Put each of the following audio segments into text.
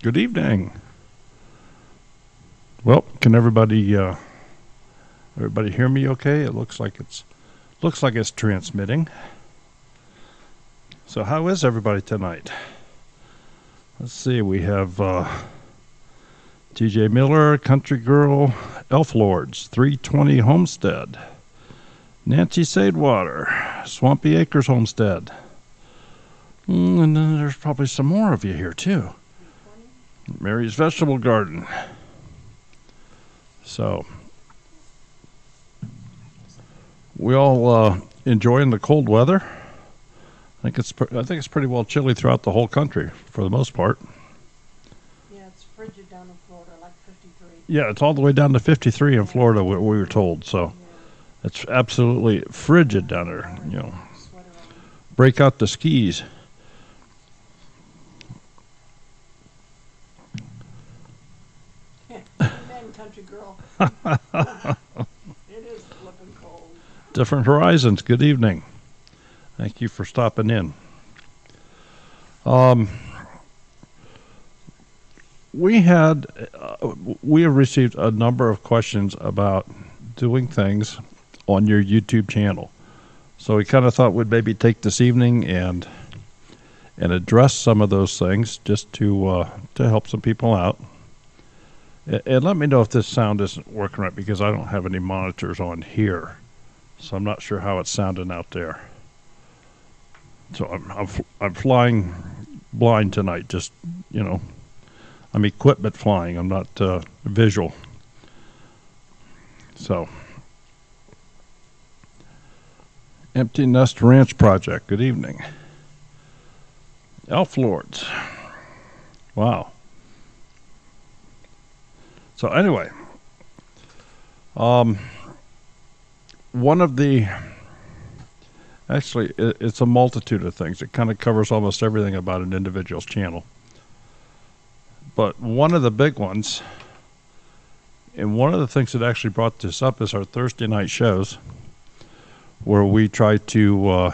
Good evening. Well, can everybody hear me okay? It looks like it's transmitting. So how is everybody tonight? Let's see, we have TJ Miller, Country Girl, Elf Lords, 320 Homestead, Nancy Sadewater, Swampy Acres Homestead. And then there's probably some more of you here too. Mary's Vegetable Garden. So we all enjoying the cold weather. I think it's pretty well chilly throughout the whole country for the most part. Yeah, it's frigid down in Florida, like 53. Yeah, it's all the way down to 53 in Florida, we were told. So it's absolutely frigid down there. You know, break out the skis. Amen, country girl. It is flipping cold. Different horizons. Good evening. Thank you for stopping in. We have received a number of questions about doing things on your YouTube channel. So we kind of thought we'd maybe take this evening and address some of those things just to help some people out. And let me know if this sound isn't working right, because I don't have any monitors on here, so I'm not sure how it's sounding out there. So I'm flying blind tonight. Just, you know, I'm equipment flying. I'm not visual. So, Empty Nest Ranch Project. Good evening. Elf Lords. Wow. So anyway, one of the, actually it's a multitude of things. It kind of covers almost everything about an individual's channel. But one of the big ones, and one of the things that actually brought this up, is our Thursday night shows, where we try to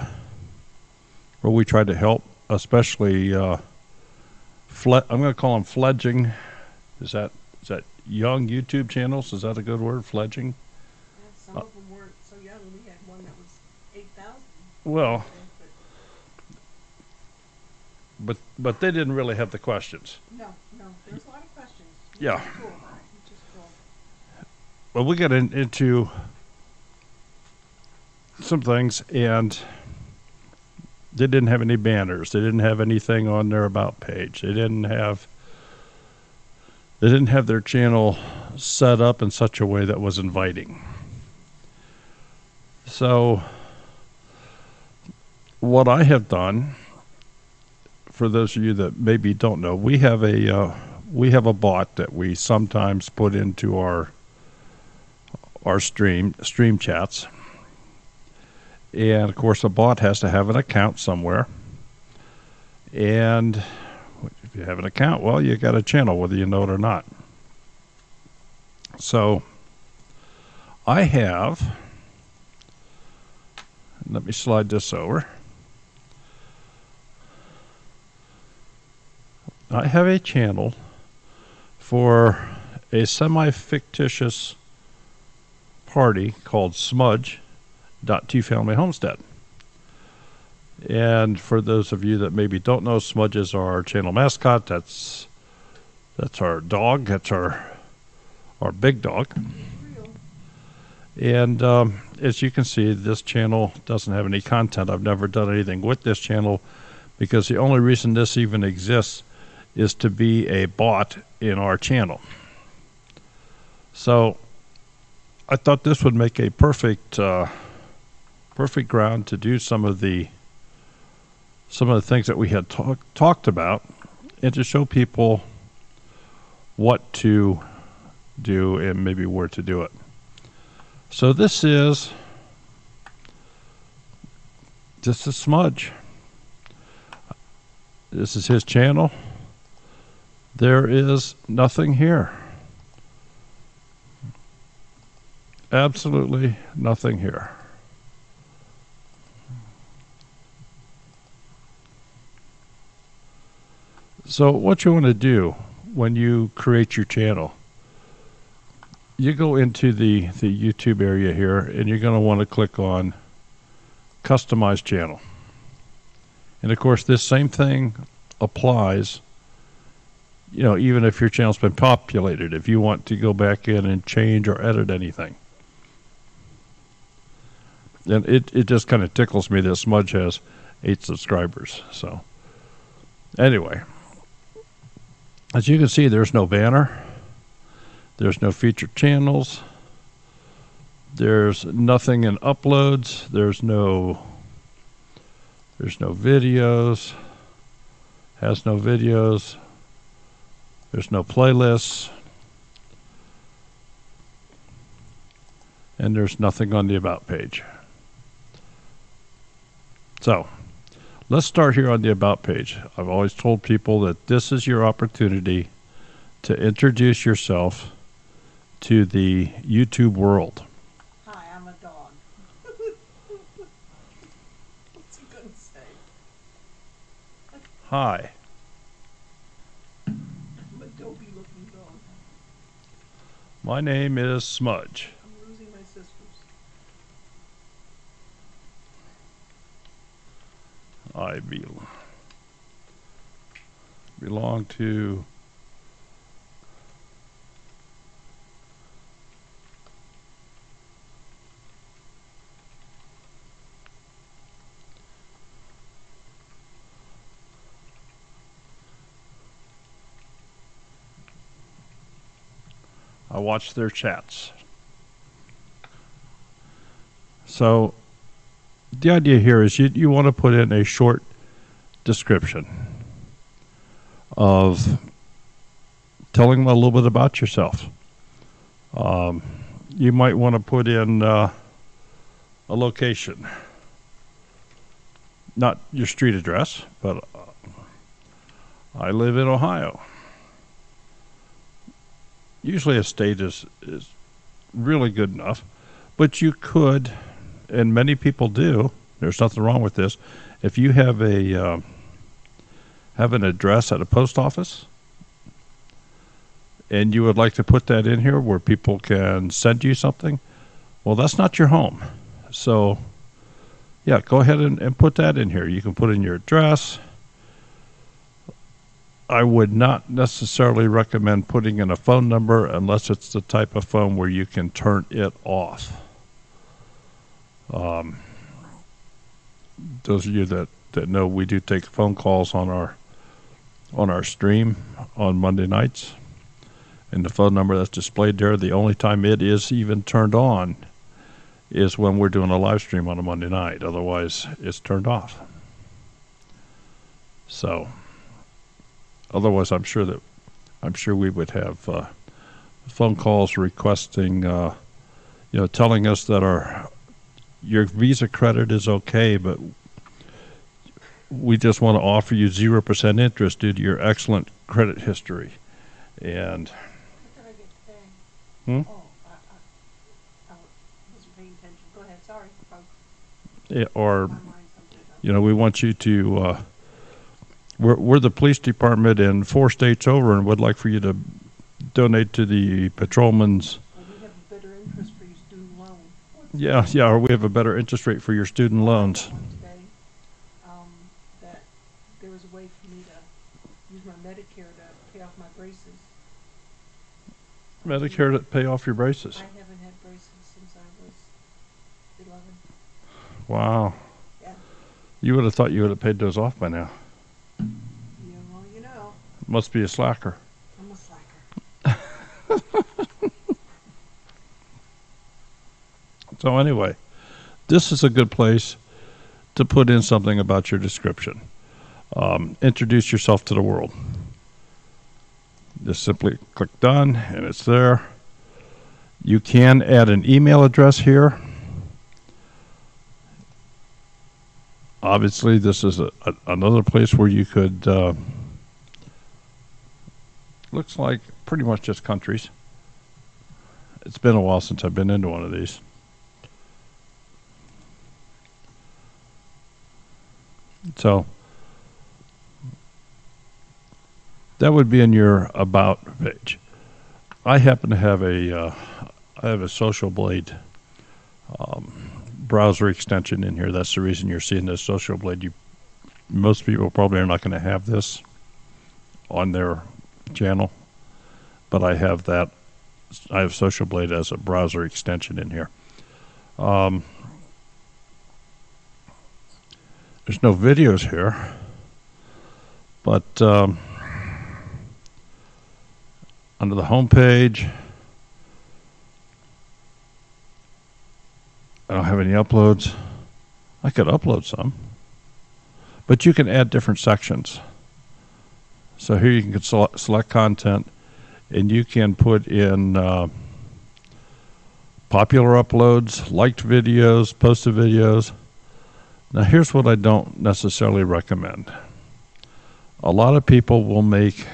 help, especially I'm going to call them fledgling. Is that young YouTube channels? Is that a good word, fledgling? Yeah, some of them weren't so young. We had one that was 8,000. Well, but they didn't really have the questions. No, there's a lot of questions. Yeah. Cool. Which is cool. Well, we got into some things, and they didn't have any banners. They didn't have anything on their about page. They didn't have their channel set up in such a way that was inviting. So what I have done, for those of you that maybe don't know, we have a bot that we sometimes put into our stream chats. And of course, a bot has to have an account somewhere. And if you have an account, well, you got a channel, whether you know it or not. So I have, let me slide this over. I have a channel for a semi-fictitious party called Smudge.Family Homestead. And for those of you that maybe don't know, Smudge is our channel mascot. That's our dog. That's our big dog. And as you can see, this channel doesn't have any content. I've never done anything with this channel, because the only reason this even exists is to be a bot in our channel. So I thought this would make a perfect ground to do some of the things that we had talked about, and to show people what to do and maybe where to do it. So this is Smudge. This is his channel. There is nothing here. Absolutely nothing here. So what you want to do when you create your channel, you go into the YouTube area here, and you're going to want to click on Customize Channel. And of course, this same thing applies, you know, even if your channel's been populated, if you want to go back in and change or edit anything. And it just kind of tickles me that Smudge has 8 subscribers. So anyway, as you can see, there's no banner, there's no featured channels, there's nothing in uploads, there's no videos, has no videos, there's no playlists, and there's nothing on the About page. So let's start here on the About page. I've always told people that this is your opportunity to introduce yourself to the YouTube world. Hi, I'm a dog. What's he gonna say? Hi, I'm a dopey looking dog. my name is Smudge. I'm losing my sisters. I belong to I watch their chats. So the idea here is you want to put in a short description of telling them a little bit about yourself. You might want to put in a location, not your street address, but I live in Ohio. Usually a state is really good enough, but you could, and many people do, there's nothing wrong with this, if you have a have an address at a post office and you would like to put that in here where people can send you something, well, that's not your home. So yeah, go ahead and put that in here. You can put in your address. I would not necessarily recommend putting in a phone number unless it's the type of phone where you can turn it off. Those of you that know, we do take phone calls on our stream on Monday nights, and the phone number that's displayed there, the only time it is even turned on is when we're doing a live stream on a Monday night. Otherwise, it's turned off. So otherwise, I'm sure we would have phone calls requesting, telling us that your Visa credit is okay, but we just want to offer you 0% interest due to your excellent credit history. And What did I get today? Oh, I wasn't paying attention. Go ahead. Sorry. or My mind's something else. we want you to. We're the police department in 4 states over, and would like for you to donate to the patrolmen's. Well, we have a better interest for your student loan. Yeah, or we have a better interest rate for your student loans. Today, that there was a way for me to use my Medicare to pay off my braces. Medicare to pay off your braces. I haven't had braces since I was 11. Wow. Yeah. You would have thought you would have paid those off by now. Yeah, well, you know, Must be a slacker. I'm a slacker. So anyway, this is a good place to put in something about your description. Introduce yourself to the world. Just simply click done, and it's there. You can add an email address here. Obviously, this is another place where you could, looks like pretty much just countries. It's been a while since I've been into one of these. So That would be in your About page. I happen to have a Social Blade browser extension in here. That's the reason you're seeing this Social Blade. Most people probably are not going to have this on their channel, but I have that. I have Social Blade as a browser extension in here. There's no videos here, but under the home page, I don't have any uploads. I could upload some, but you can add different sections. So here you can select content, and you can put in popular uploads, liked videos, posted videos. Now here's what I don't necessarily recommend. A lot of people will make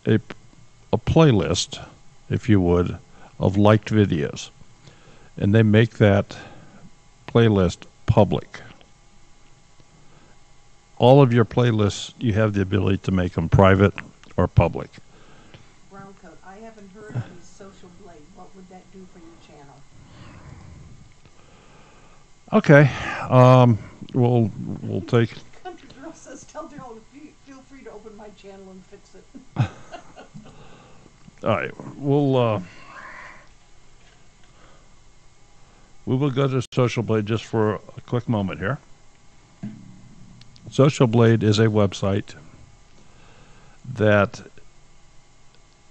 a playlist, if you would, of liked videos, and they make that playlist public. All of your playlists, you have the ability to make them private or public. Brown coat, I haven't heard of these Social Blade. What would that do for your channel? Okay, we'll take. Country Girl says, tell Daryl, feel free to open my channel and fix it. All right, we will go to Social Blade just for a quick moment here. Social Blade is a website that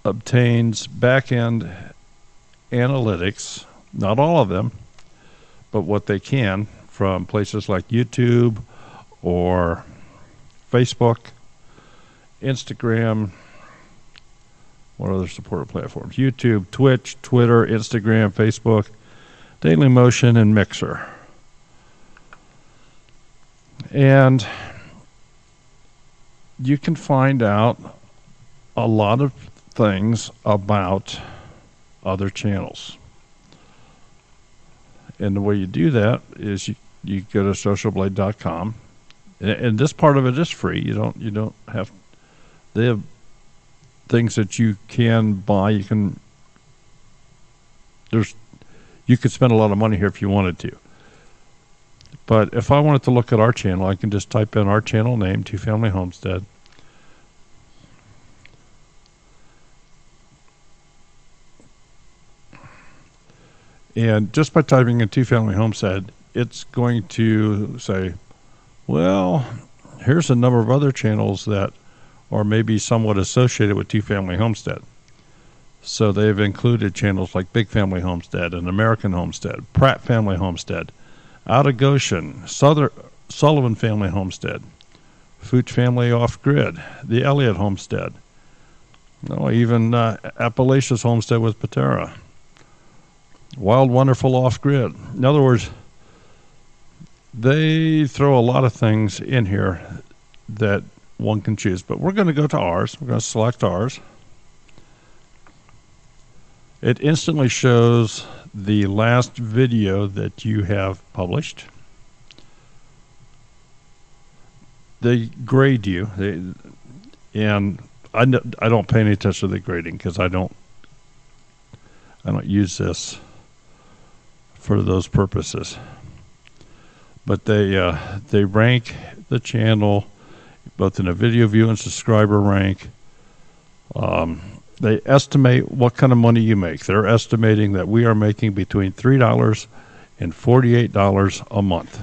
obtains back-end analytics, not all of them, but what they can from places like YouTube or Facebook, Instagram, what other supported platforms? YouTube, Twitch, Twitter, Instagram, Facebook, Dailymotion, and Mixer. And you can find out a lot of things about other channels. And the way you do that is you go to socialblade.com, and this part of it is free. You don't have. They have things that you can buy. You could spend a lot of money here if you wanted to. But if I wanted to look at our channel, I can just type in our channel name, Two Family Homestead. And just by typing in Two Family Homestead, it's going to say, well, here's a number of other channels that are maybe somewhat associated with Two Family Homestead. So they've included channels like Big Family Homestead and American Homestead, Pratt Family Homestead, Out of Goshen, Sullivan Family Homestead, Fooch Family Off Grid, the Elliott Homestead, even Appalachia's Homestead with Patera, Wild Wonderful Off Grid. In other words, they throw a lot of things in here that one can choose. But we're going to go to ours. We're going to select ours. It instantly shows the last video that you have published. They grade you, and I don't pay any attention to the grading because I don't use this for those purposes. But they rank the channel both in a video view and subscriber rank. They estimate what kind of money you make. They're estimating that we are making between $3 and $48 a month.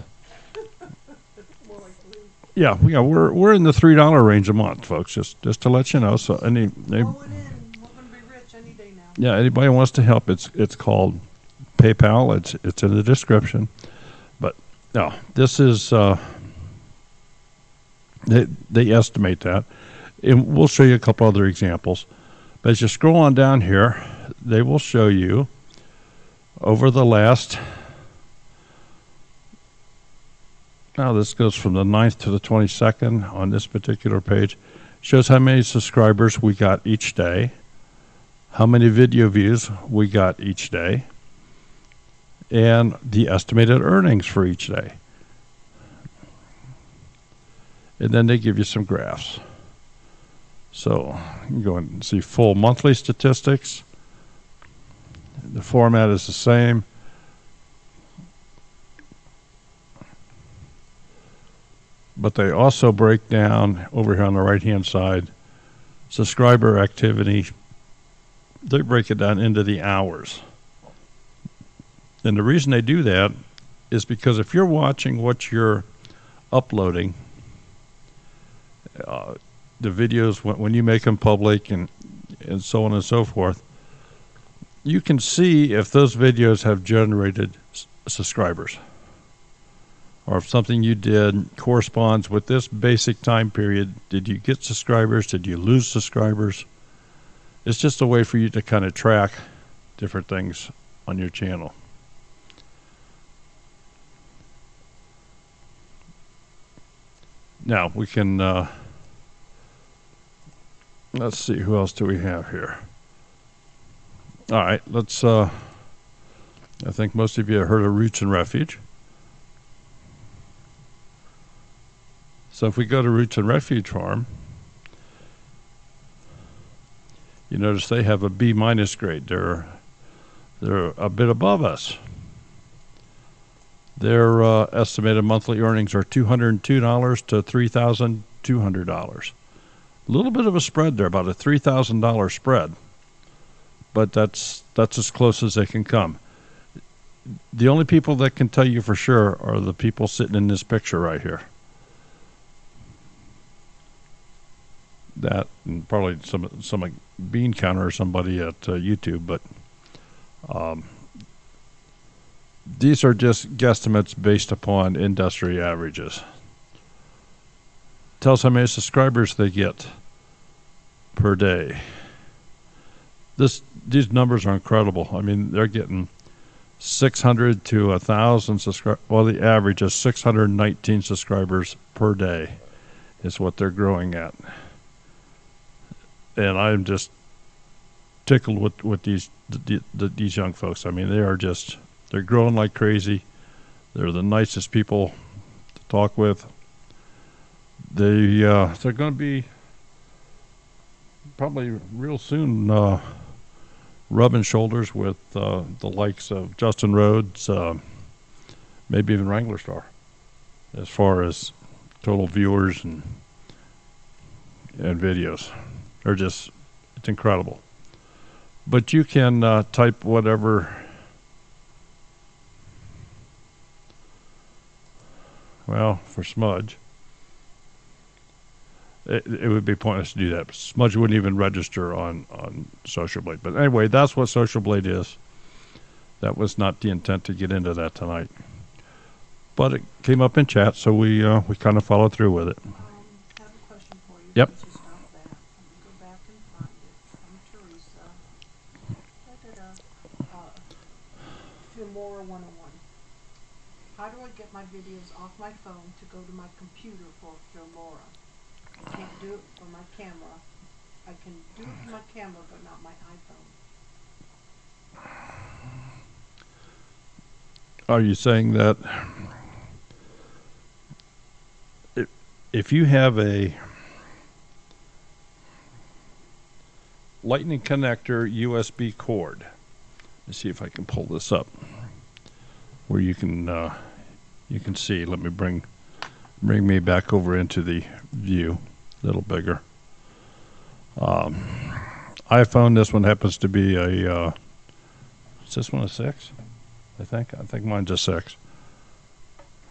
Yeah, we're in the $3 range a month, folks. Just to let you know. So we're gonna be rich any day now. Yeah, anybody wants to help, it's called PayPal. It's in the description. But no, this is they estimate that, and we'll show you a couple other examples. But as you scroll on down here, they will show you over the last. Now this goes from the 9th to the 22nd on this particular page. Shows how many subscribers we got each day, how many video views we got each day, and the estimated earnings for each day. And then they give you some graphs. So you can go and see full monthly statistics. The format is the same. But they also break down over here on the right hand side subscriber activity. They break it down into the hours. And the reason they do that is because if you're watching what you're uploading, the videos, when you make them public and so on and so forth, you can see if those videos have generated subscribers, or if something you did corresponds with this basic time period. Did you get subscribers? Did you lose subscribers? It's just a way for you to kind of track different things on your channel. Now we can, let's see, who else do we have here? All right, let's, I think most of you have heard of Roots and Refuge. So if we go to Roots and Refuge Farm, you notice they have a B- grade. They're a bit above us. Their estimated monthly earnings are $202 to $3,200. A little bit of a spread there, about a $3,000 spread, but that's as close as they can come. The only people that can tell you for sure are the people sitting in this picture right here. That, and probably some bean counter or somebody at YouTube, but these are just guesstimates based upon industry averages. Tells how many subscribers they get per day. These numbers are incredible. I mean, they're getting 600 to 1,000 subscribers. Well, the average is 619 subscribers per day is what they're growing at. And I'm just tickled with these young folks. I mean, they're growing like crazy. They're the nicest people to talk with. They're going to be probably real soon rubbing shoulders with the likes of Justin Rhodes, maybe even Wrangler Star, as far as total viewers and videos. It's incredible. But you can type whatever. Well, for Smudge, it would be pointless to do that. Smudge wouldn't even register on Social Blade. But anyway, that's what Social Blade is. That was not the intent to get into that tonight. But it came up in chat, so we kind of followed through with it. I have a question for you. Yep. Since you stopped that. Let me go back and find it. From Teresa. Filmora 101. How do I get my videos off my phone to go to my computer for Filmora? I can't do it for my camera. I can do it for my camera, but not my iPhone. Are you saying that if you have a lightning connector USB cord, let's see if I can pull this up where you can see. Let me bring me back over into the view a little bigger. iPhone, this one happens to be a is this one a 6? I think mine's a 6.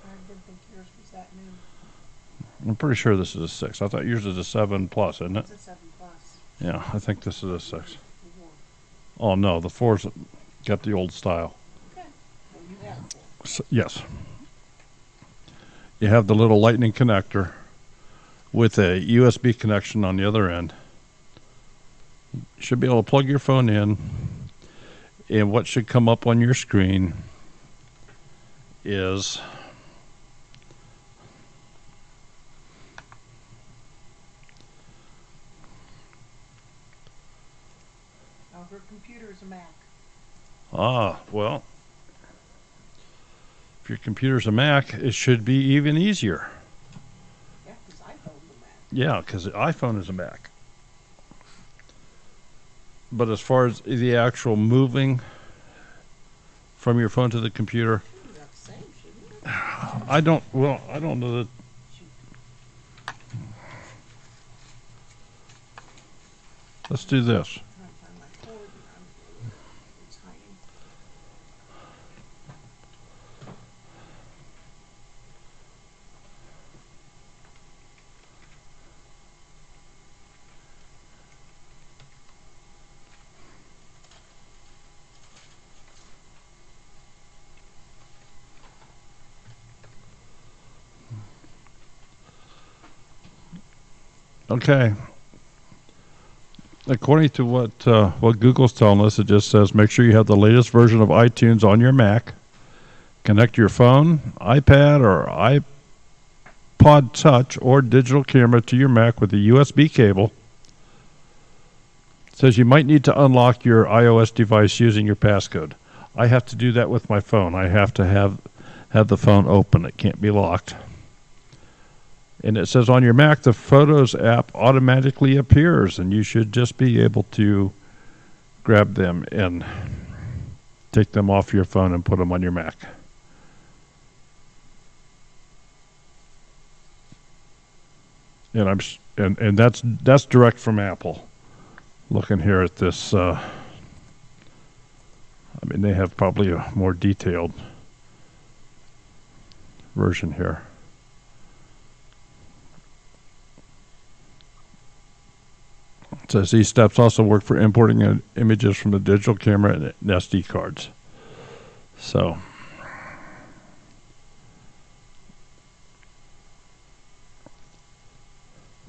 I didn't think yours was that new. I'm pretty sure this is a 6. I thought yours is a 7 plus, isn't it? It's a 7 plus. Yeah, I think this is a 6. 4. Oh no, the 4's got the old style. Okay. Well, you have 4. So, yes. You have the little lightning connector with a USB connection on the other end. You should be able to plug your phone in, and what should come up on your screen is Now her computer is a Mac. Well, if your computer's a Mac, it should be even easier. Yeah, because iPhone's a Mac. Yeah, because the iPhone is a Mac. But as far as the actual moving from your phone to the computer, I don't know that. Let's do this. Okay. According to what Google's telling us, it just says make sure you have the latest version of iTunes on your Mac. Connect your phone, iPad, or iPod Touch or digital camera to your Mac with a USB cable. It says you might need to unlock your iOS device using your passcode. I have to do that with my phone. I have to have the phone open. It can't be locked. And it says on your Mac, the Photos app automatically appears, and you should just be able to grab them and take them off your phone and put them on your Mac. And that's direct from Apple. Looking here at this, I mean, they have probably a more detailed version here. It says these steps also work for importing images from the digital camera and SD cards. So,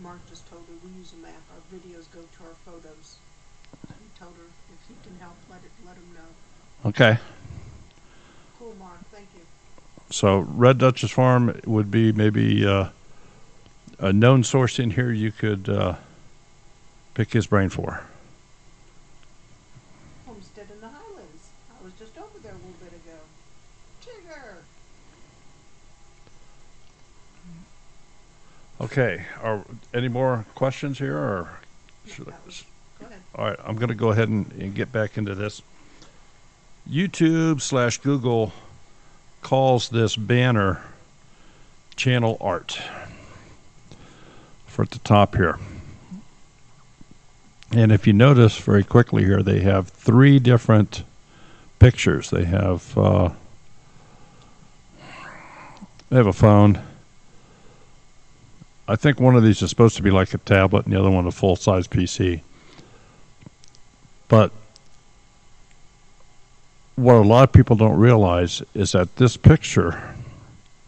Mark just told her we use a Mac. Our videos go to our photos. He told her if he can help, let him know. okay. Cool, Mark. Thank you. So Red Duchess Farm would be maybe a known source in here you could pick his brain for. Homestead in the Highlands. I was just over there a little bit ago. Chigger. Okay. Are any more questions here, or should I? Go ahead. All right. I'm going to go ahead and get back into this. YouTube/Google calls this banner channel art for at the top here. And if you notice very quickly here, they have 3 different pictures. They have a phone. I think one of these is supposed to be like a tablet and the other one a full-size PC. But what a lot of people don't realize is that this picture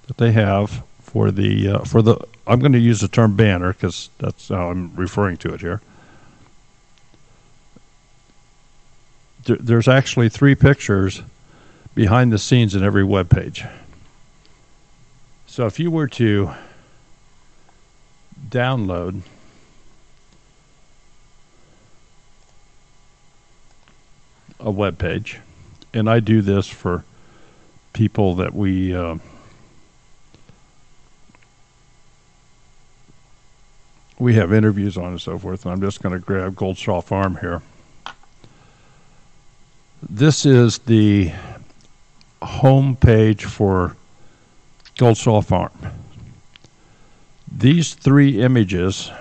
that they have for the I'm going to use the term banner because that's how I'm referring to it here. There's actually 3 pictures behind the scenes in every web page. So if you were to download a web page, and I do this for people that we have interviews on and so forth, and I'm just going to grab Goldshaw Farm here. This is the home page for Goldshaw Farm. These 3 images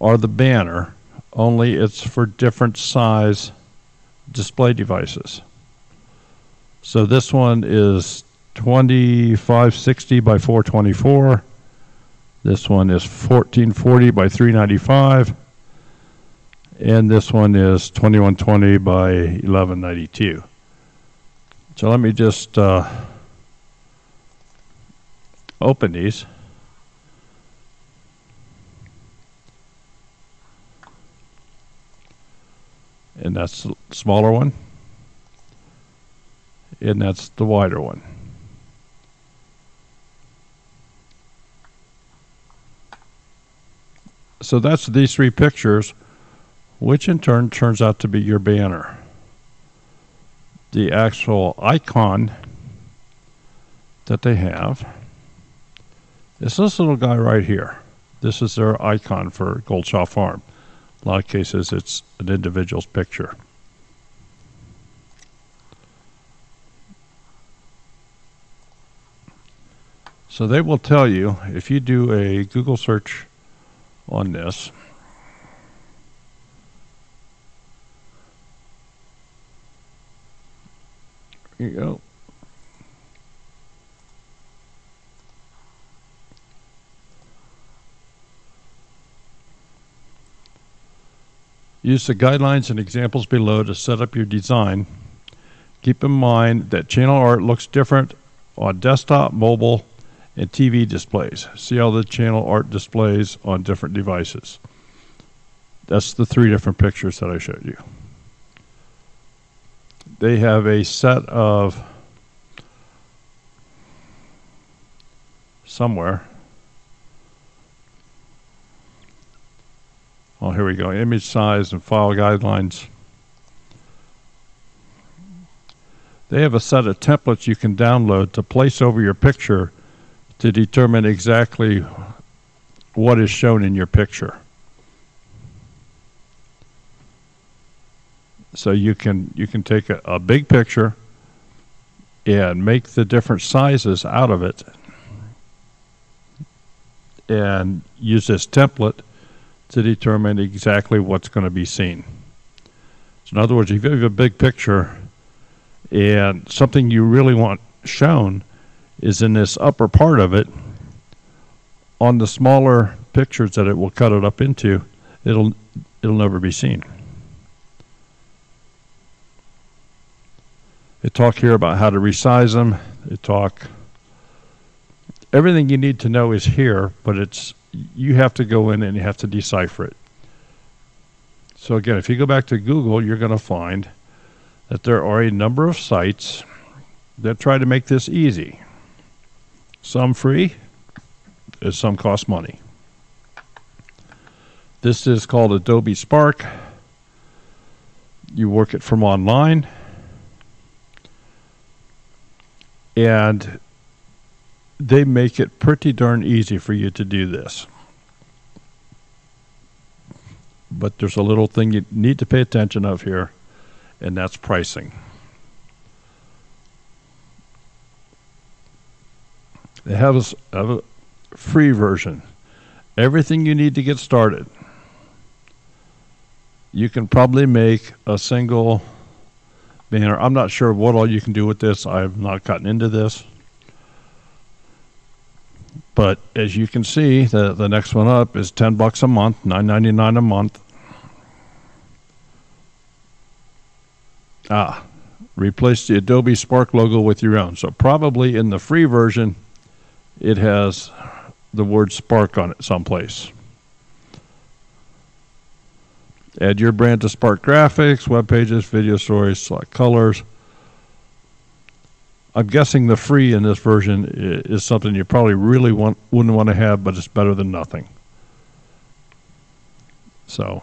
are the banner, only it's for different size display devices. So this one is 2560 by 424. This one is 1440 by 395. And this one is 2120 by 1192. So let me just open these. And that's the smaller one. And that's the wider one. So that's these 3 pictures, which in turn turns out to be your banner. The actual icon that they have is this little guy right here. This is their icon for Goldshaw Farm. A lot of cases it's an individual's picture. So they will tell you, if you do a Google search on this, here you go. Use the guidelines and examples below to set up your design. Keep in mind that channel art looks different on desktop, mobile, and TV displays. See how the channel art displays on different devices. That's the 3 different pictures that I showed you. They have a set of somewhere. Oh, here we go. Image size and file guidelines. They have a set of templates you can download to place over your picture to determine exactly what is shown in your picture. So you can take a big picture and make the different sizes out of it and use this template to determine exactly what's going to be seen. So in other words, if you have a big picture and something you really want shown is in this upper part of it, on the smaller pictures that it will cut it up into, it'll never be seen. They talk here about how to resize them. They talk, everything you need to know is here, but you have to go in and you have to decipher it. So again, if you go back to Google, you're going to find that there are a number of sites that try to make this easy. Some free, and some cost money. This is called Adobe Spark. You work it from online, and they make it pretty darn easy for you to do this. But there's a little thing you need to pay attention of here, and that's pricing. They have a free version. Everything you need to get started. You can probably make a single banner. I'm not sure what all you can do with this. I've not gotten into this. But as you can see, the next one up is $10 a month, $9.99 a month. Replace the Adobe Spark logo with your own. So probably in the free version, it has the word Spark on it someplace. Add your brand to Spark graphics, web pages, video stories, select colors. I'm guessing the free in this version is something you probably really wouldn't want to have, but it's better than nothing. So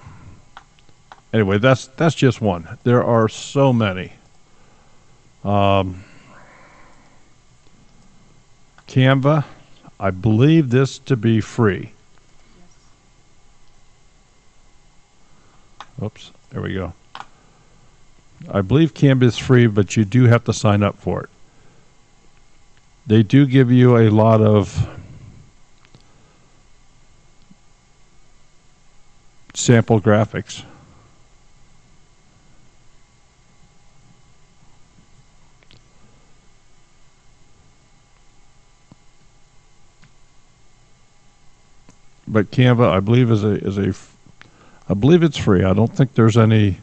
anyway, that's just one. There are so many. Canva, I believe this to be free. Oops, there we go. I believe Canva is free, but you do have to sign up for it. They do give you a lot of sample graphics. But Canva, I believe, I believe it's free. I don't think there's any.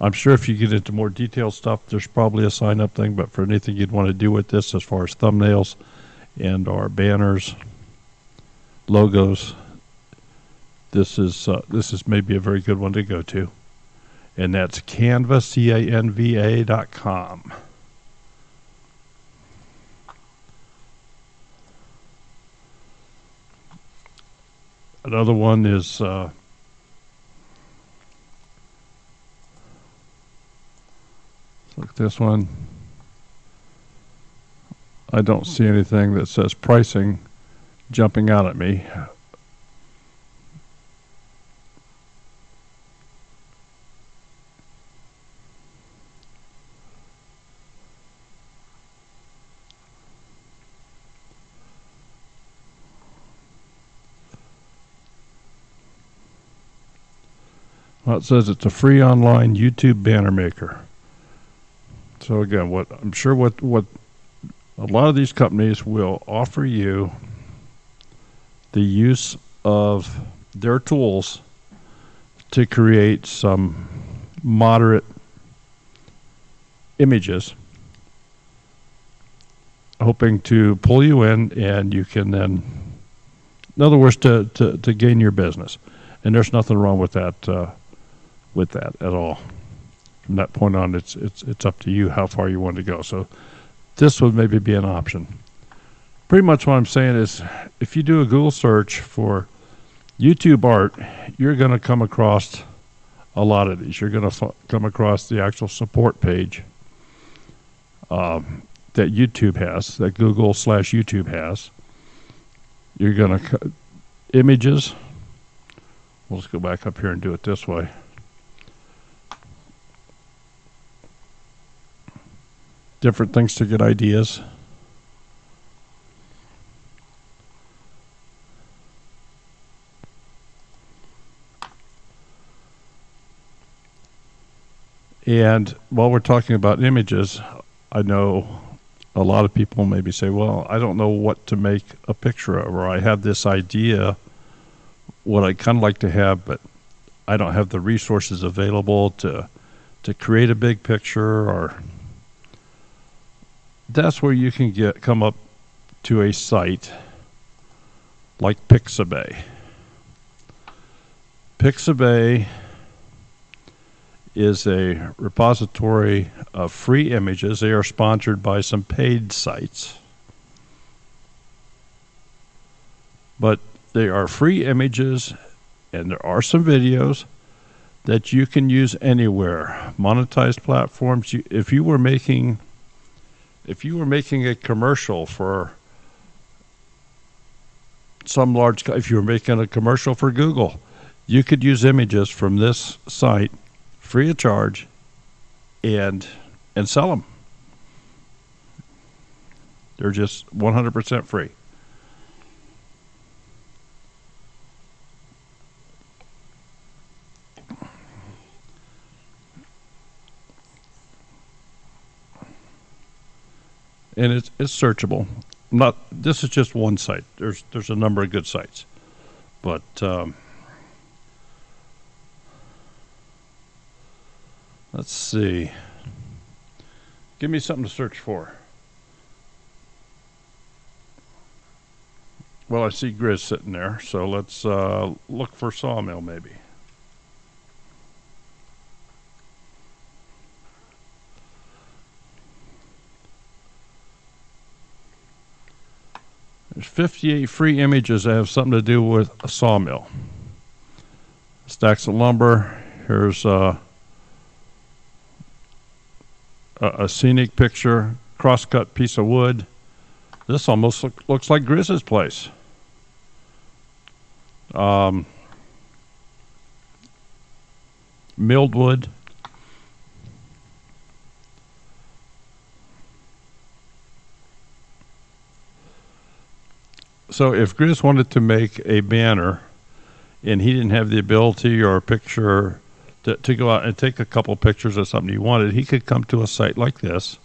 I'm sure if you get into more detailed stuff, there's probably a sign-up thing. But for anything you'd want to do with this, as far as thumbnails and our banners, logos, this is maybe a very good one to go to, and that's Canva, CANVA.com. Another one is look at this one. I don't see anything that says pricing jumping out at me. Well, it says it's a free online YouTube banner maker. So again, what I'm sure what a lot of these companies will offer you the use of their tools to create some moderate images, hoping to pull you in, and you can then, in other words, to gain your business. And there's nothing wrong with that at all. From that point on, it's up to you how far you want to go. So this would maybe be an option. Pretty much what I'm saying is, if you do a Google search for YouTube art, you're going to come across a lot of these. You're going to come across the actual support page that YouTube has, that Google/YouTube has. You're going to images. We'll just go back up here and do it this way. Different things to get ideas. And while we're talking about images, I know a lot of people maybe say, well, I don't know what to make a picture of, or I have this idea, what I'd kind of like to have, but I don't have the resources available to create a big picture. Or that's where you can come up to a site like Pixabay. Pixabay is a repository of free images. They are sponsored by some paid sites, but they are free images, and there are some videos that you can use anywhere. Monetized platforms. If you were making a commercial for if you were making a commercial for Google, you could use images from this site free of charge and sell them. They're just 100% free. And it's searchable. This is just one site. There's a number of good sites, but let's see. Give me something to search for. Well, I see Grizz sitting there, so let's look for sawmill maybe. There's 58 free images that have something to do with a sawmill. Stacks of lumber. Here's a scenic picture, cross-cut piece of wood. This almost looks like Grizz's place. Milled wood. So if Grizz wanted to make a banner and he didn't have the ability or a picture to go out and take a couple pictures of something he wanted, he could come to a site like this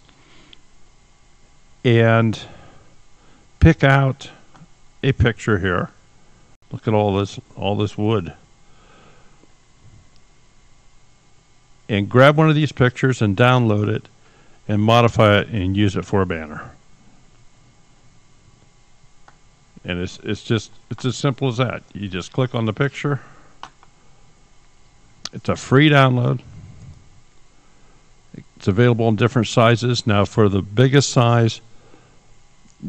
and pick out a picture here. Look at all this wood. And grab one of these pictures and download it and modify it and use it for a banner. And it's as simple as that. You just click on the picture. It's a free download. It's available in different sizes. Now, for the biggest size,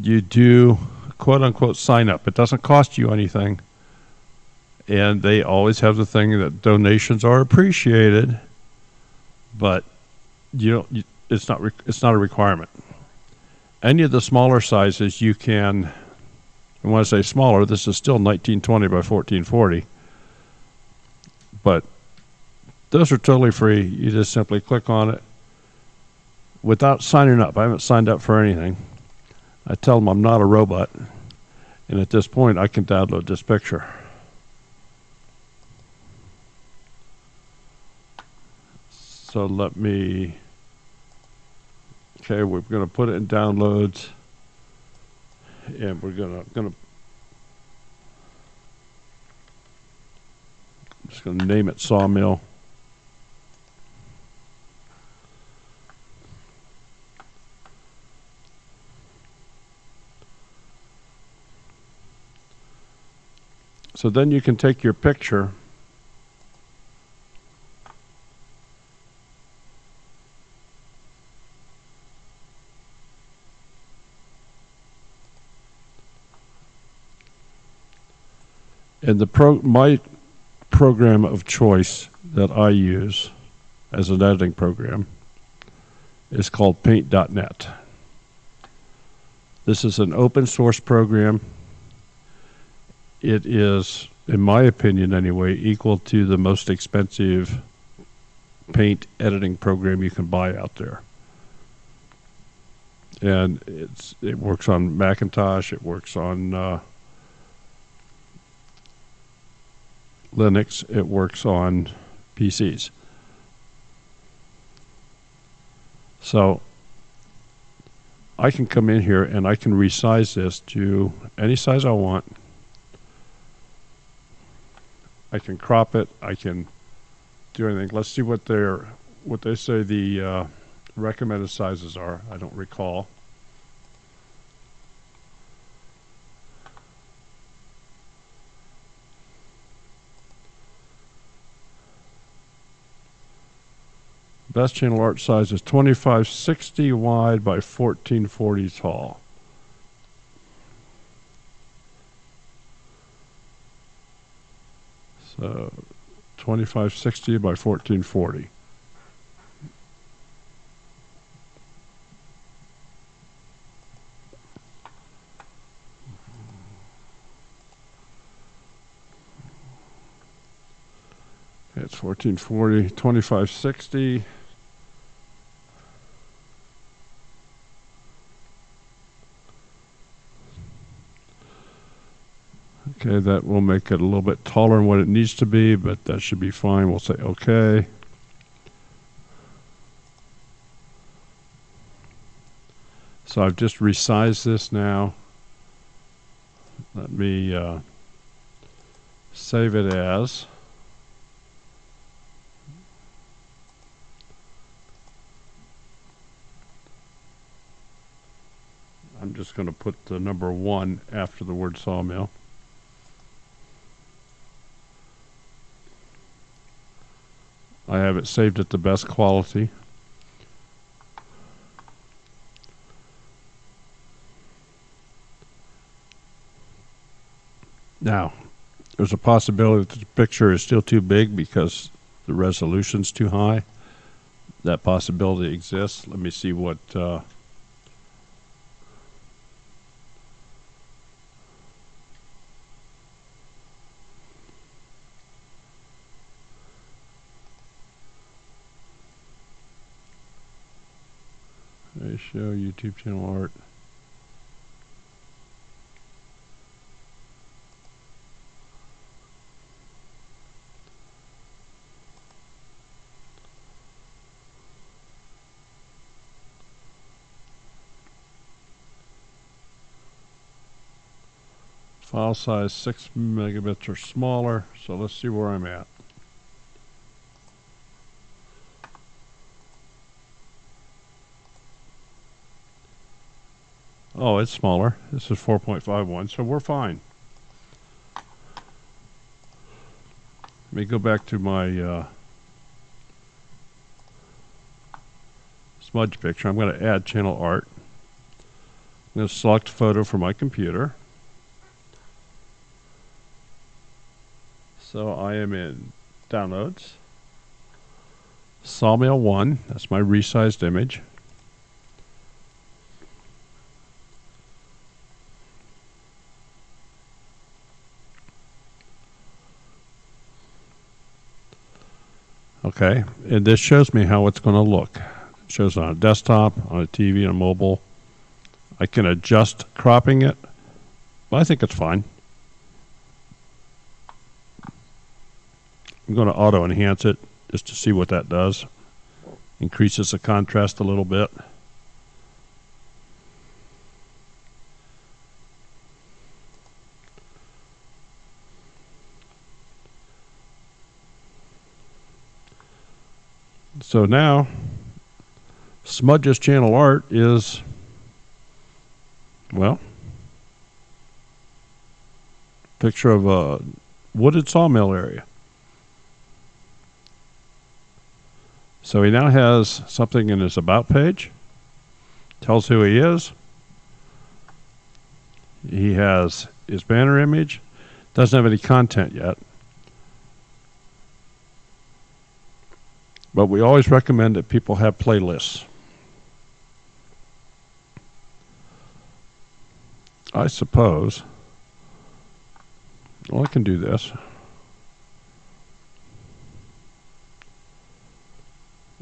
you do quote unquote sign up. It doesn't cost you anything. And they always have the thing that donations are appreciated, but it's not a requirement. Any of the smaller sizes you can. And when I say smaller, this is still 1920 by 1440. But those are totally free. You just simply click on it without signing up. I haven't signed up for anything. I tell them I'm not a robot. And at this point, I can download this picture. So let me, okay, we're going to put it in downloads, and we're I'm just going to name it Sawmill. So then you can take your picture and my program of choice that I use as an editing program is called Paint.net. This is an open source program. It is, in my opinion anyway, equal to the most expensive paint editing program you can buy out there. And it works on Macintosh, it works on Linux, it works on PCs. So I can come in here and I can resize this to any size I want. I can crop it, I can do anything. Let's see what they say the recommended sizes are. I don't recall. Best channel art size is 2560 wide by 1440 tall. So 2560 by 1440. Okay, it's 1440, 2560. Okay, that will make it a little bit taller than what it needs to be, but that should be fine. We'll say okay. So I've just resized this now. Let me save it as. I'm just going to put the number 1 after the word sawmill. I have it saved at the best quality. Now, there's a possibility that the picture is still too big because the resolution's too high. That possibility exists. Let me see what show YouTube channel art. File size 6 megabits or smaller, so let's see where I'm at. Oh, it's smaller. This is 4.51, so we're fine. Let me go back to my smudge picture. I'm going to add channel art. I'm going to select a photo from my computer. So I am in Downloads. Sawmill 1, that's my resized image. Okay, and this shows me how it's going to look. It shows on a desktop, on a TV, on a mobile. I can adjust cropping it, but I think it's fine. I'm going to auto enhance it just to see what that does. Increases the contrast a little bit. So now, Smudge's channel art is, well, picture of a wooded sawmill area. So he now has something in his about page, tells who he is. He has his banner image, doesn't have any content yet. But we always recommend that people have playlists. I suppose, well, I can do this.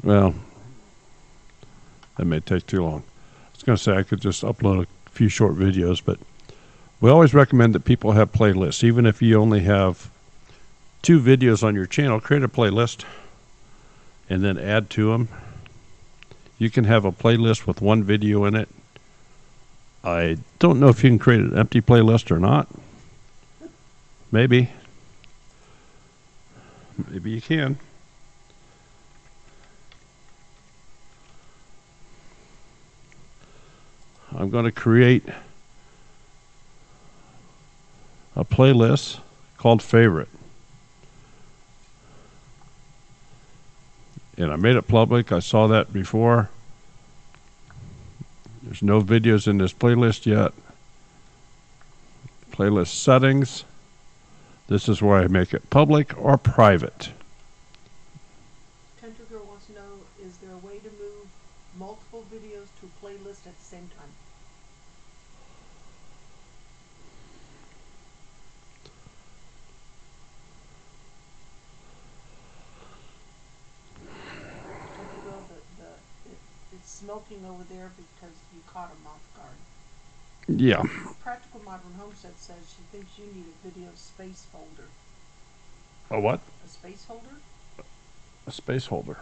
Well, that may take too long. I was going to say I could just upload a few short videos, but we always recommend that people have playlists. Even if you only have 2 videos on your channel, create a playlist and then add to them. You can have a playlist with 1 video in it. I don't know if you can create an empty playlist or not. Maybe. Maybe you can. I'm going to create a playlist called Favorite. And I made it public. I saw that before. There's no videos in this playlist yet. Playlist settings. This is where I make it public or private. Country Girl wants to know, is there a way to move multiple videos to a playlist at the same time? Country Girl, it's smoking over there because you caught him off guard. Yeah. Practical Modern Homestead says she thinks you need a video space folder. A what? A space holder? A space holder.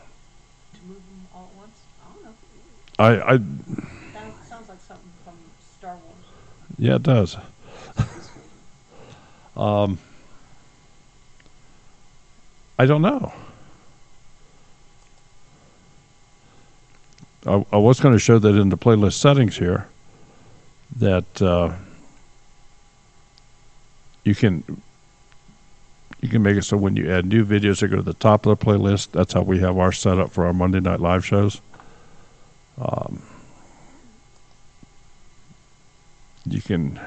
To move them all at once? I don't know. Sounds like something from Star Wars. Yeah, it does. I don't know. I was going to show that in the playlist settings here, that you can make it so when you add new videos, they go to the top of the playlist. That's how we have our setup for our Monday Night Live shows. You can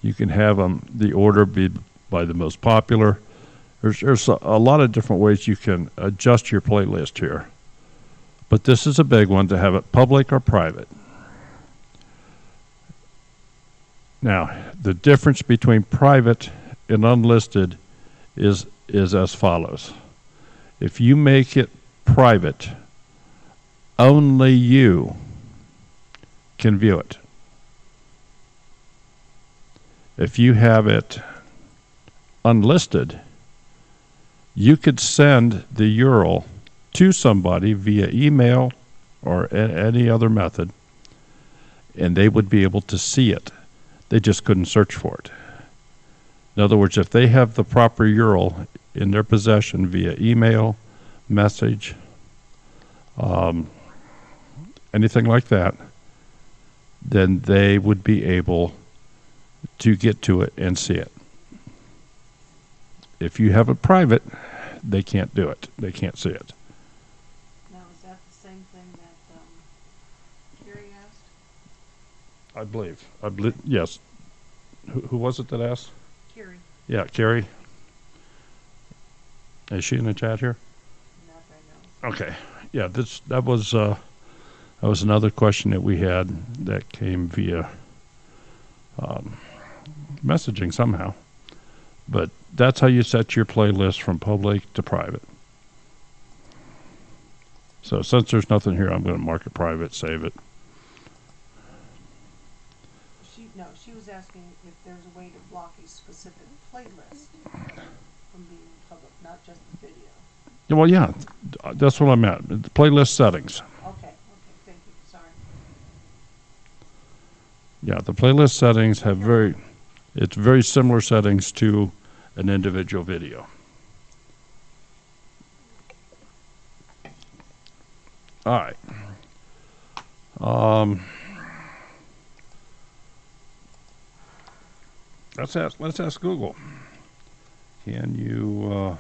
have them, the order be by the most popular. There's a lot of different ways you can adjust your playlist here. But this is a big one, to have it public or private. Now, the difference between private and unlisted is as follows. If you make it private, only you can view it. If you have it unlisted, you could send the URL to somebody via email or any other method, and they would be able to see it. They just couldn't search for it. In other words, if they have the proper URL in their possession via email, message, anything like that, then they would be able to get to it and see it. If you have it private, they can't do it. They can't see it. Now, is that the same thing that Carrie asked? I believe, yes. Who was it that asked? Carrie. Yeah, Carrie. Is she in the chat here? Not right now. Okay. Yeah, that was another question that we had that came via messaging somehow. But that's how you set your playlist from public to private. So since there's nothing here, I'm going to mark it private, save it. She was asking if there's a way to block a specific playlist from being public, not just the video. Well, yeah, that's what I meant. The playlist settings. Okay, thank you, sorry. Yeah, the playlist settings have it's very similar settings to an individual video. All right. Let's ask Google. Can you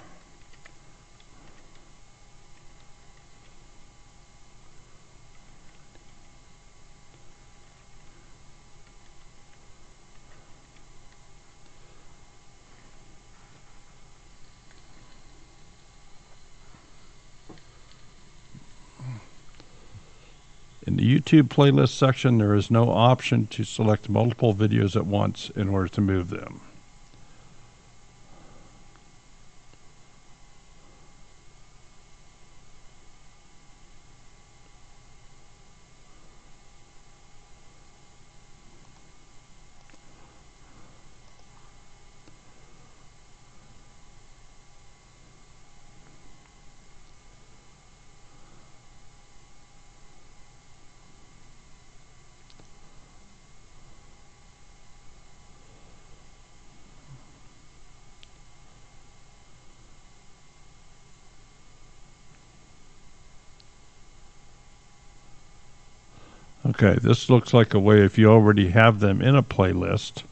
in the YouTube playlist section, there is no option to select multiple videos at once in order to move them. Okay, this looks like a way if you already have them in a playlist.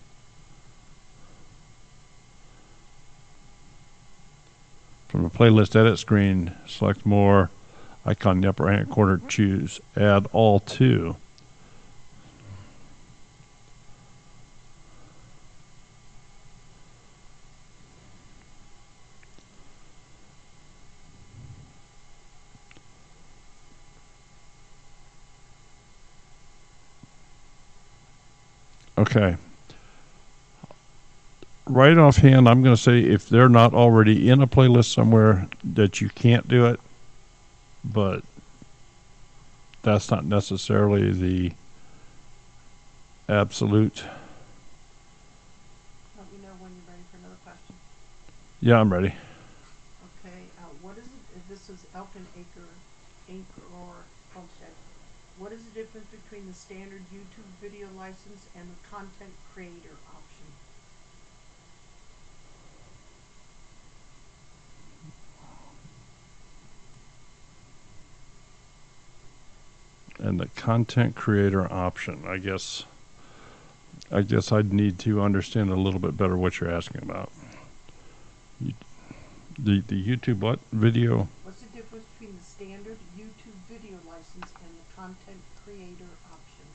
From the playlist edit screen, select more, icon in the upper right hand corner, choose add all to. Okay. Right offhand, I'm going to say if they're not already in a playlist somewhere that you can't do it, but that's not necessarily the absolute. Let me know when you're ready for another question. Yeah, I'm ready. Okay, what is it, if this is Elkin Acre, Inc. or Homestead, what is the difference between the standard YouTube video license and the content creator option? And the content creator option, I guess I'd need to understand a little bit better what you're asking about. The YouTube what? Video? What's the difference between the standard YouTube video license and the content creator option?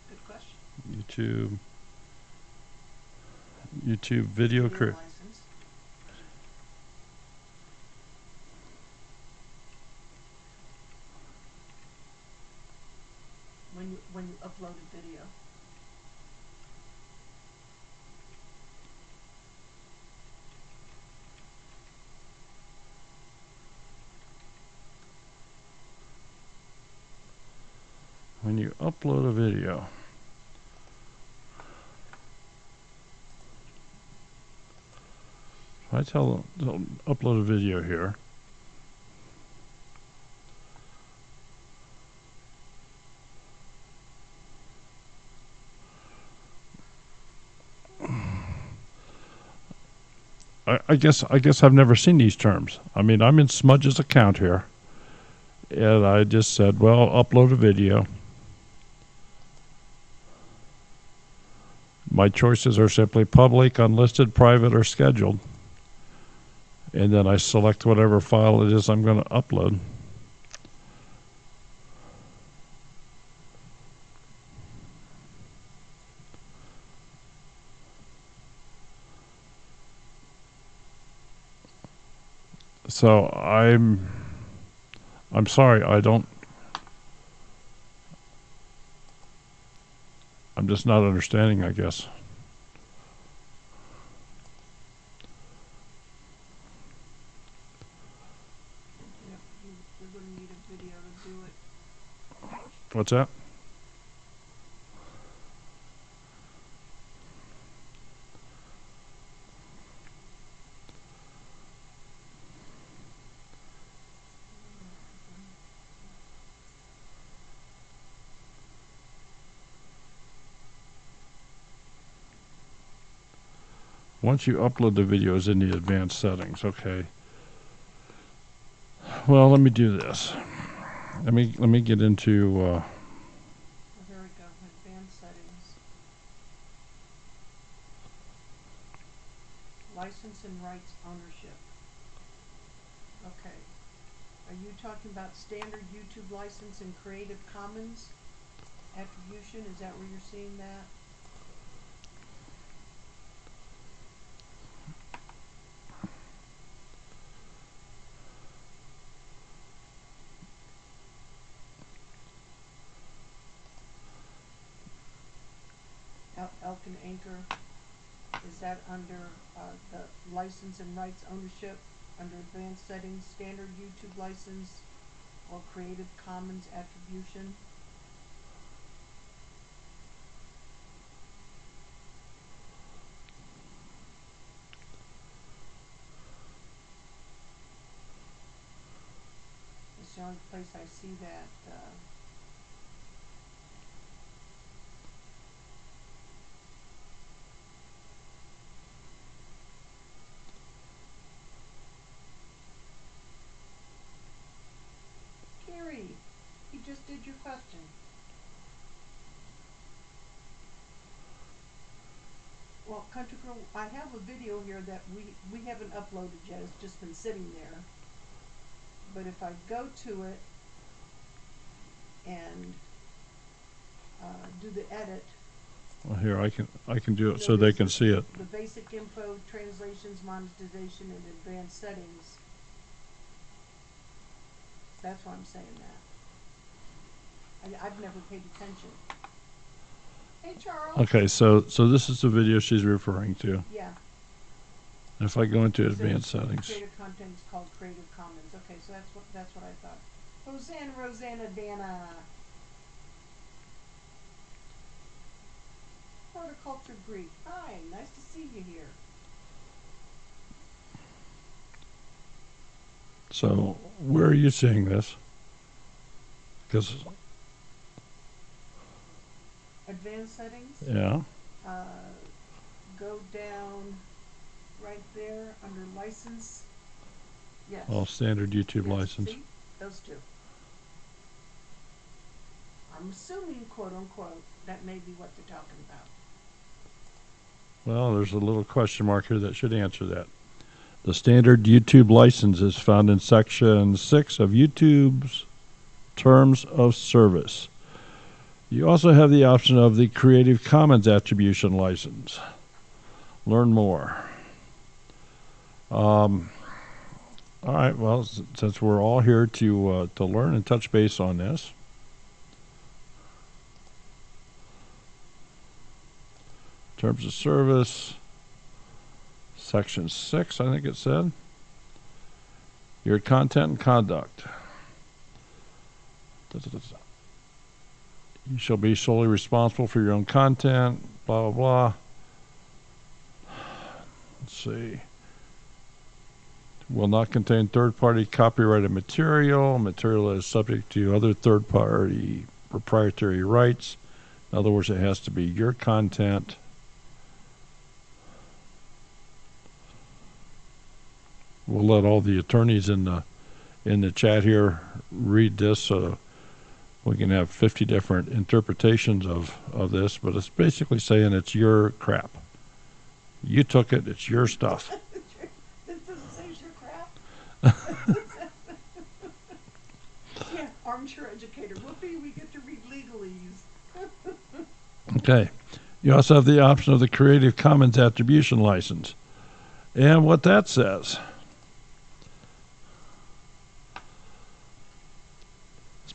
Good question. YouTube video creator. License. When you upload a video. When you upload a video. If I tell them upload a video here. I guess I've never seen these terms. I mean, I'm in Smudge's account here, and I just said, well, upload a video. My choices are simply public, unlisted, private, or scheduled. And then I select whatever file it is I'm going to upload. So I'm sorry, I'm just not understanding, I guess. Yep, you're going to need a video to do it. What's that? once you upload the videos in the advanced settings, okay. Well, let me do this. Let me get into There we go, advanced settings. License and rights ownership. Okay. Are you talking about standard YouTube license and Creative Commons attribution? Is that where you're seeing that? Elk and Anchor, is that under the license and rights ownership, under advanced settings, standard YouTube license, or Creative Commons attribution? It's the only place I see that. Gary, he just did your question. Well, Country Girl, I have a video here that we haven't uploaded yet. It's just been sitting there. But if I go to it and do the edit. well, here I can do it so they can see it. The basic info, translations, monetization, and advanced settings. That's why I'm saying that. I've never paid attention. Hey, Charles. Okay, so this is the video she's referring to. Yeah. If I go into advanced settings. Creative content is called Creative Commons. Okay, so that's what I thought. Rosanna, Dana. Horticulture Greek. Hi, nice to see you here. So where are you seeing this? Because Advanced settings. yeah. Go down right there under license. Yes. All standard YouTube Yes, license. see? Those two. I'm assuming, quote unquote, that may be what they're talking about. Well, there's a little question mark here that should answer that. The standard YouTube license is found in section 6 of YouTube's Terms of Service. You also have the option of the Creative Commons attribution license. Learn more. All right, well, since we're all here to learn and touch base on this. Terms of Service, Section 6, I think it said. Your content and conduct. You shall be solely responsible for your own content, blah, blah, blah. Let's see. Will not contain third-party copyrighted material. Material that is subject to other third-party proprietary rights. In other words, it has to be your content. We'll let all the attorneys in the chat here read this so we can have 50 different interpretations of this, but it's basically saying it's your crap. You took it, it's your stuff. This doesn't say it's your crap. Yeah, armchair educator. Whoopee, we get to read legalese. Okay. You also have the option of the Creative Commons attribution license. And what that says.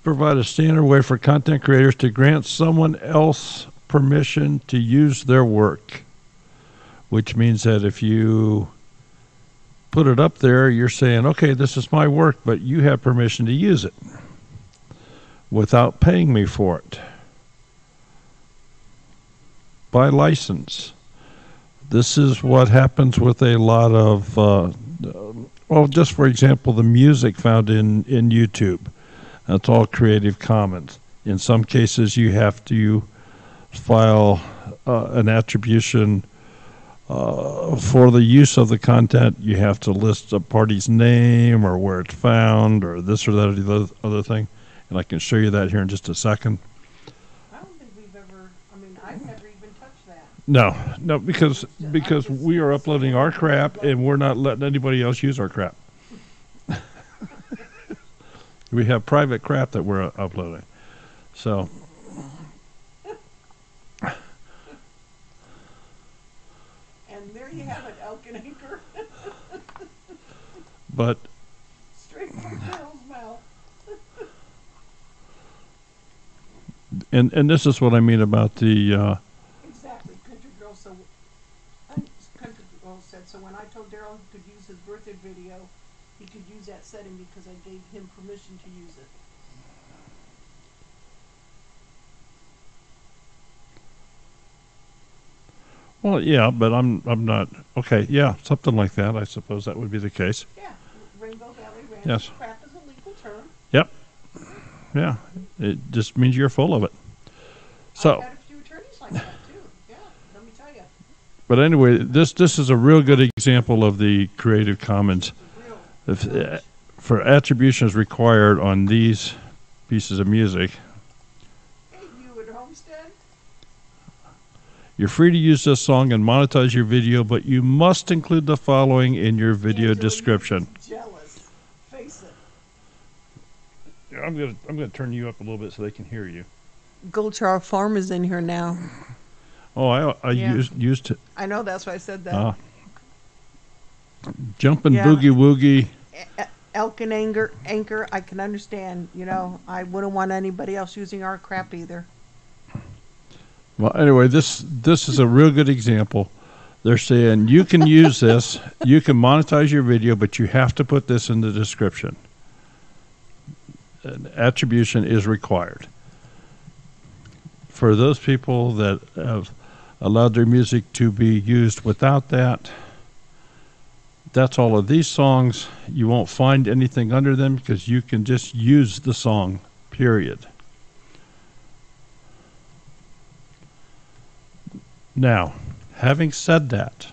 Provide a standard way for content creators to grant someone else permission to use their work, which means that if you put it up there, you're saying, okay, this is my work, but you have permission to use it without paying me for it. By license. This is what happens with a lot of, well, just for example, the music found in YouTube. That's all Creative Commons. In some cases, you have to file an attribution for the use of the content, you have to list a party's name or where it's found or this or that or the other thing. And I can show you that here in just a second. I don't think we've ever, I mean, I've never even touched that. No, because we are uploading our crap and we're not letting anybody else use our crap. We have private crap that we're uploading. So, and there you have it, elk and anchor. but Straight from Daryl's mouth. and this is what I mean about the Exactly. Country Girl said, so when I told Daryl he could use his birthday video, he could use that setting because I gave him permission to use it. well, yeah, but I'm not okay. Yeah, something like that. I suppose that would be the case. Yeah, Rainbow Valley Ranch. Yes. Crap is a legal term. Yep. Yeah, it just means you're full of it. So. I've had a few attorneys like that too. Yeah, let me tell you. But anyway, this is a real good example of the Creative Commons. For attribution is required on these pieces of music. Hey, you at Homestead? You're free to use this song and monetize your video, but you must include the following in your video Angela, description. you're jealous. Face it. Yeah, I'm gonna turn you up a little bit so they can hear you. Goldchar Farm is in here now. Oh, I Yeah. used to I know, that's why I said that. jumping Yeah. boogie woogie. Elk and anchor, I can understand. You know, I wouldn't want anybody else using our crap either. Well, anyway, this is a real good example. They're saying you can use this, you can monetize your video, but you have to put this in the description. Attribution is required. For those people that have allowed their music to be used without that, that's all of these songs. You won't find anything under them because you can just use the song, period. Now, having said that,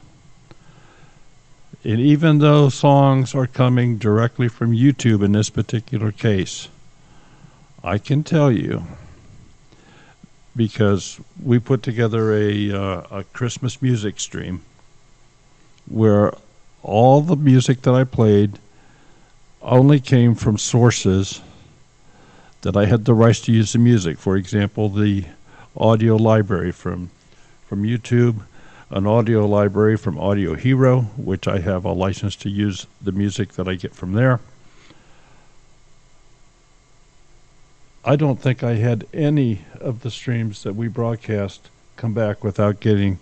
and even though songs are coming directly from YouTube in this particular case, I can tell you, because we put together a Christmas music stream where all the music that I played only came from sources that I had the rights to use the music. For example, the audio library from YouTube, an audio library from Audio Hero, which I have a license to use the music that I get from there. I don't think I had any of the streams that we broadcast come back without getting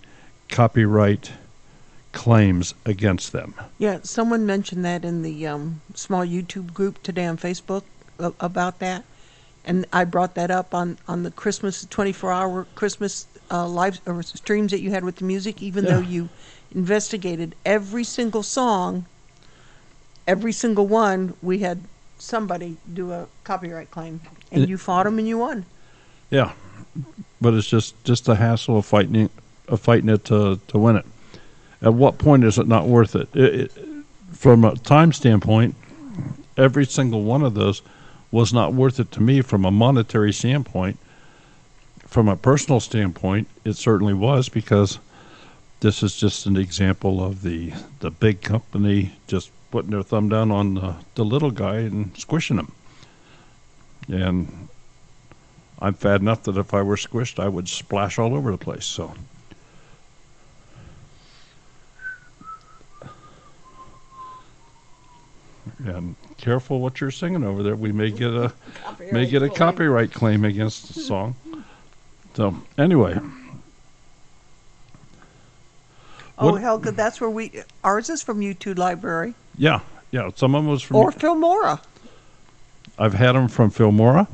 copyright claims against them. Yeah, someone mentioned that in the small YouTube group today on Facebook about that. And I brought that up on the Christmas 24-hour Christmas live or streams that you had with the music, even though you investigated every single song, every single one, we had somebody do a copyright claim. And you fought them and you won. Yeah, but it's just the hassle of fighting it to win it. At what point is it not worth it? From a time standpoint, every single one of those was not worth it to me from a monetary standpoint. From a personal standpoint, it certainly was, because this is just an example of the big company just putting their thumb down on the little guy and squishing him. And I'm fat enough that if I were squished, I would splash all over the place. So, and careful what you're singing over there. We may get a copyright claim against the song. So anyway. Oh, Helga, that's where ours is from YouTube Library. Yeah. Some of them was from Or Filmora. I've had them from Filmora.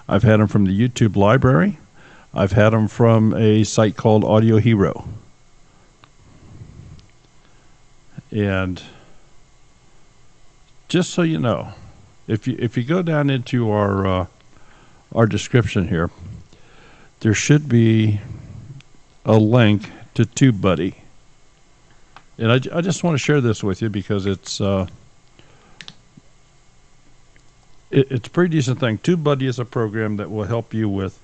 I've had them from the YouTube library. I've had them from a site called Audio Hero. And just so you know, if you go down into our description here, there should be a link to TubeBuddy. And I just want to share this with you because it's it's a pretty decent thing. TubeBuddy is a program that will help you with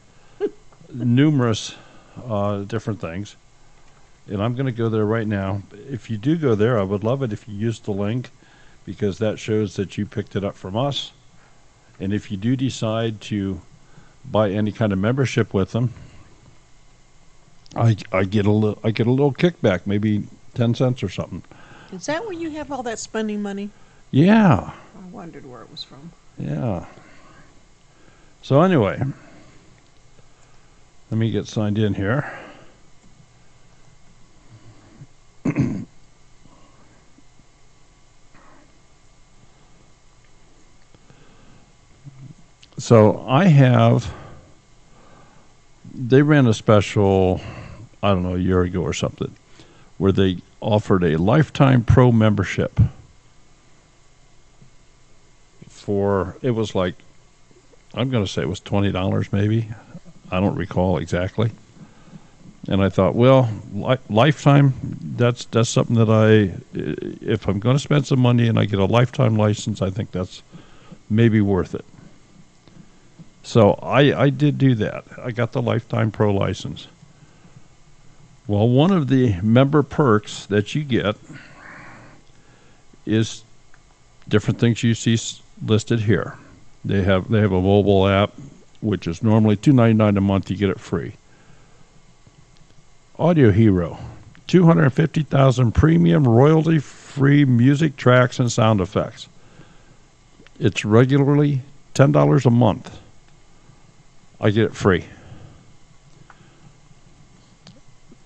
numerous different things. And I'm going to go there right now. If you do go there, I would love it if you use the link, because that shows that you picked it up from us. And if you do decide to buy any kind of membership with them, I get a little kickback, maybe 10 cents or something. Is that where you have all that spending money? Yeah. I wondered where it was from. Yeah. So anyway, let me get signed in here. So they ran a special, I don't know, a year ago or something, where they offered a lifetime pro membership for, it was like, I'm going to say it was $20 maybe. I don't recall exactly. And I thought, well, lifetime, that's something that if I'm going to spend some money and I get a lifetime license, I think that's maybe worth it. So I did do that. I got the Lifetime Pro license. Well, one of the member perks that you get is different things you see listed here. They have a mobile app, which is normally $2.99 a month. You get it free. Audio Hero, 250,000 premium royalty-free music tracks and sound effects. It's regularly $10 a month. I get it free.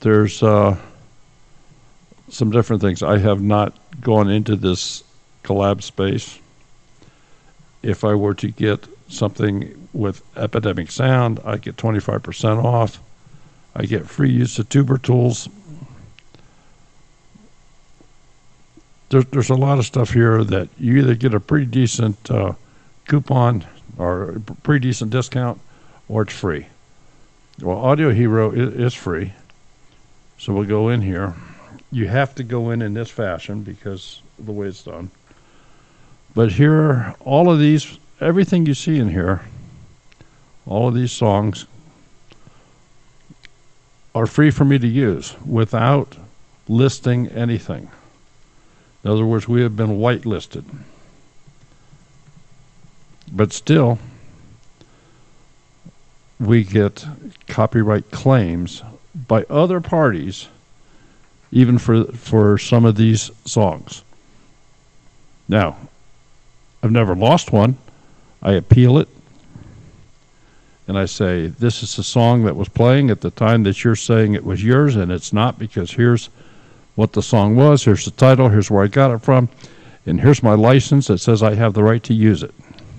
There's some different things. I have not gone into this collab space. If I were to get something with Epidemic Sound, I get 25% off. I get free use of tuber tools. There's a lot of stuff here that you either get a pretty decent coupon or a pretty decent discount, or it's free. Well, Audio Hero is free. So we'll go in here. You have to go in this fashion because of the way it's done. But here, all of these, everything you see in here, all of these songs are free for me to use without listing anything. In other words, we have been whitelisted. But still, we get copyright claims by other parties, even for some of these songs. Now, I've never lost one. I appeal it, and I say, this is the song that was playing at the time that you're saying it was yours, and it's not, because here's what the song was, here's the title, here's where I got it from, and here's my license that says I have the right to use it.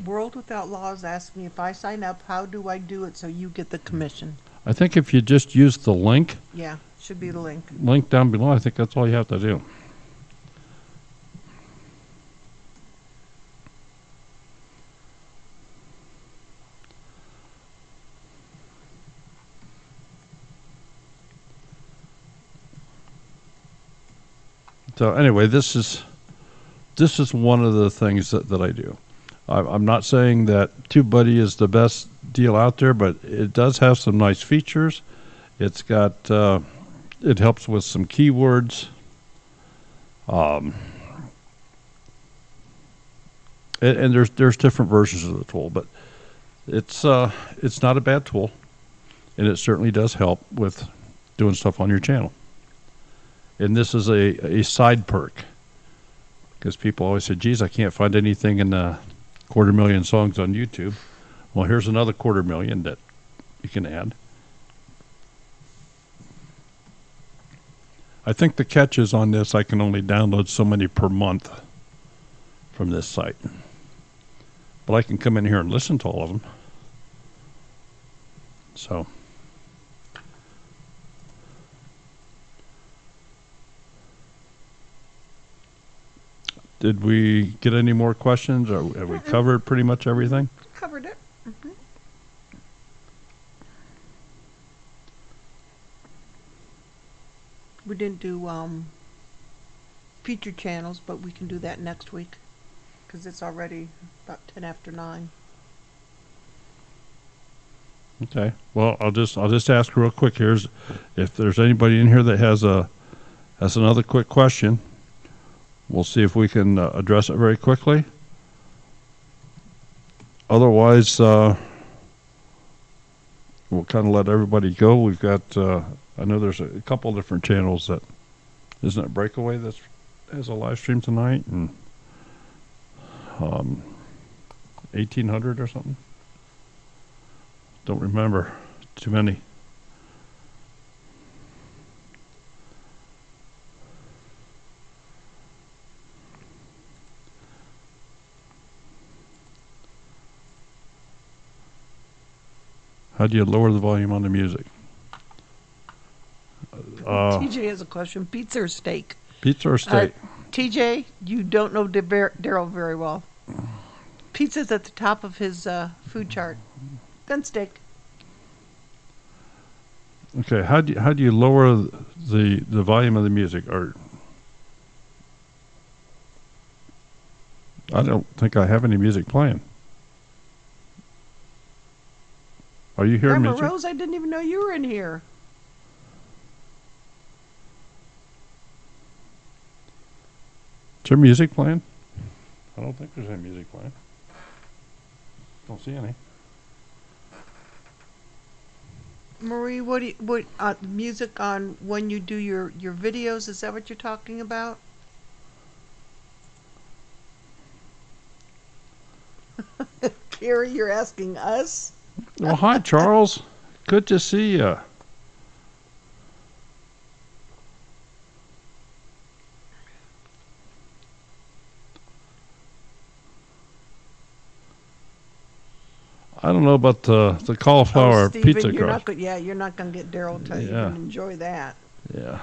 World Without Laws asked me if I sign up, how do I do it so you get the commission? I think if you just use the link, Yeah, should be the link. link down below, I think that's all you have to do. So anyway, this is one of the things that I do. I'm not saying that TubeBuddy is the best deal out there, but it does have some nice features. It's got it helps with some keywords. And there's different versions of the tool, but it's not a bad tool, and it certainly does help with doing stuff on your channel. And this is a side perk, because people always say, geez, I can't find anything in 250,000 songs on YouTube. Well, here's another 250,000 that you can add. I think the catch is on this, I can only download so many per month from this site. But I can come in here and listen to all of them. So did we get any more questions, or have we covered pretty much everything? Covered it. Mm-hmm. We didn't do future channels, but we can do that next week because it's already about 10 after 9. Okay. Well, I'll just ask real quick here if there's anybody in here that has another quick question. We'll see if we can address it very quickly. Otherwise, we'll kind of let everybody go. We've got I know there's a couple different channels that isn't it Breakaway that has a live stream tonight, and 1800 or something. Don't remember. Too many. How do you lower the volume on the music? TJ has a question. Pizza or steak? Pizza or steak? TJ, you don't know Daryl very well. Pizza's at the top of his food chart. Then steak. Okay, how do you lower the volume of the music? Or I don't think I have any music playing. Are you hearing Grandma music? Rose, I didn't even know you were in here. Is there music playing? I don't think there's any music playing. Don't see any. Marie, what music on when you do your videos? Is that what you're talking about? Carrie, you're asking us? Well, hi, Charles. Good to see you. I don't know about the cauliflower Stephen, pizza you're crust. you're not gonna get Daryl to Yeah. even enjoy that. Yeah.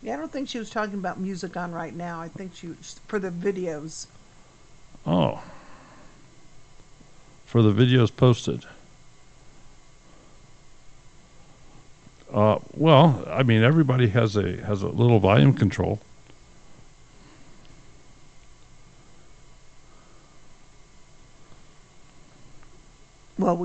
Yeah, I don't think she was talking about music on right now. I think she was for the videos. Oh. For the videos posted. Well, I mean, everybody has a little volume control. Well,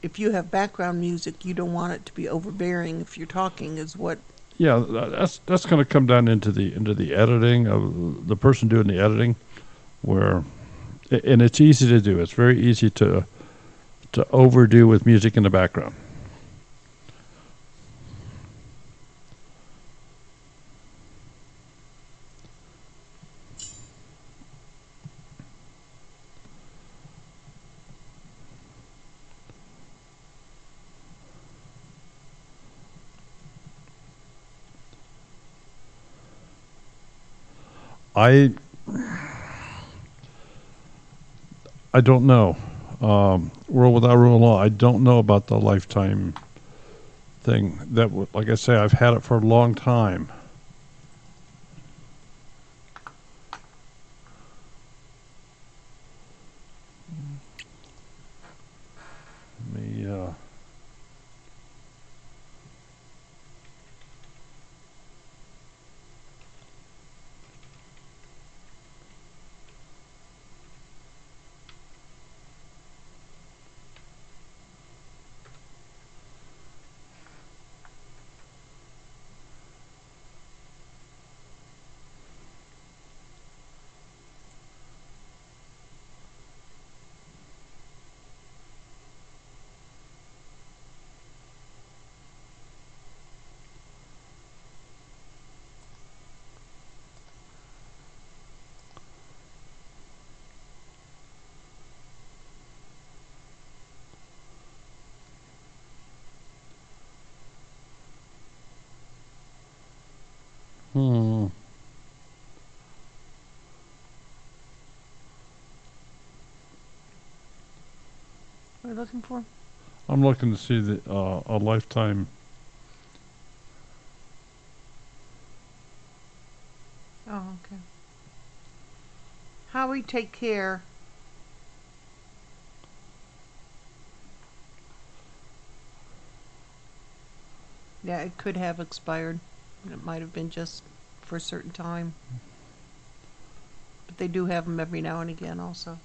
if you have background music, you don't want it to be overbearing if you're talking. Is what? Yeah, that's going to come down into the editing of the person doing the editing, and it's easy to do. It's very easy to overdo with music in the background. I don't know. World without rule of law. I don't know about the lifetime thing. Like I say, I've had it for a long time. Let me. Hmm. What are you looking for? I'm looking to see a lifetime. Oh, okay. How we take care. Yeah, it could have expired. It might have been just for a certain time. But they do have them every now and again also.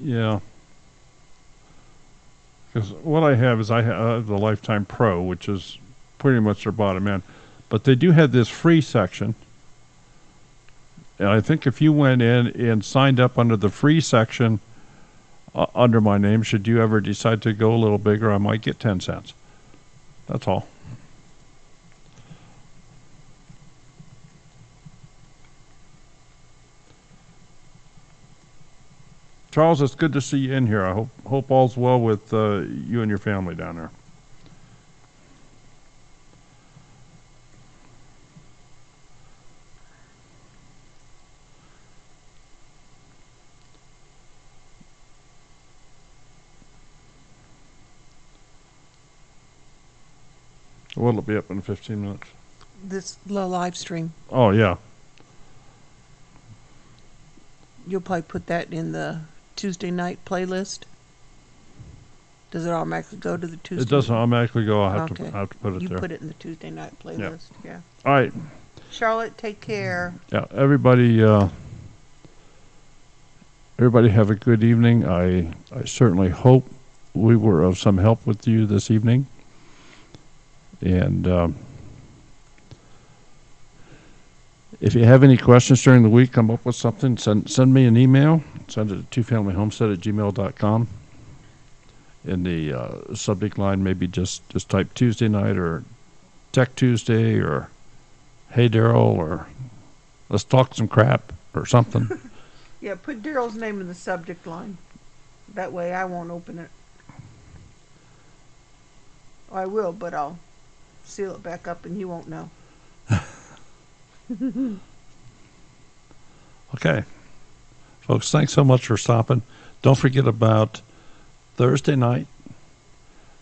Yeah. Because what I have is I have the Lifetime Pro, which is pretty much their bottom end. But they do have this free section. And I think if you went in and signed up under the free section under my name, should you ever decide to go a little bigger, I might get 10 cents. That's all. Charles, it's good to see you in here. I hope all's well with you and your family down there. What'll it be up in 15 minutes? This live stream, Oh, yeah. you'll probably put that in the Tuesday night playlist. Does it automatically go to the Tuesday? It doesn't automatically go. I have Okay. to put it You there. put it in the Tuesday night playlist. Yeah. All right. Charlotte, take care. Yeah, everybody have a good evening. I certainly hope we were of some help with you this evening. And if you have any questions during the week, come up with something, send me an email. Send it to twofamilyhomestead@gmail.com. In the subject line, maybe just type Tuesday night or Tech Tuesday or Hey Daryl or let's talk some crap or something. Yeah, put Daryl's name in the subject line. That way I won't open it. Oh, I will, but I'll seal it back up and you won't know. Okay. Folks, thanks so much for stopping. Don't forget about Thursday night,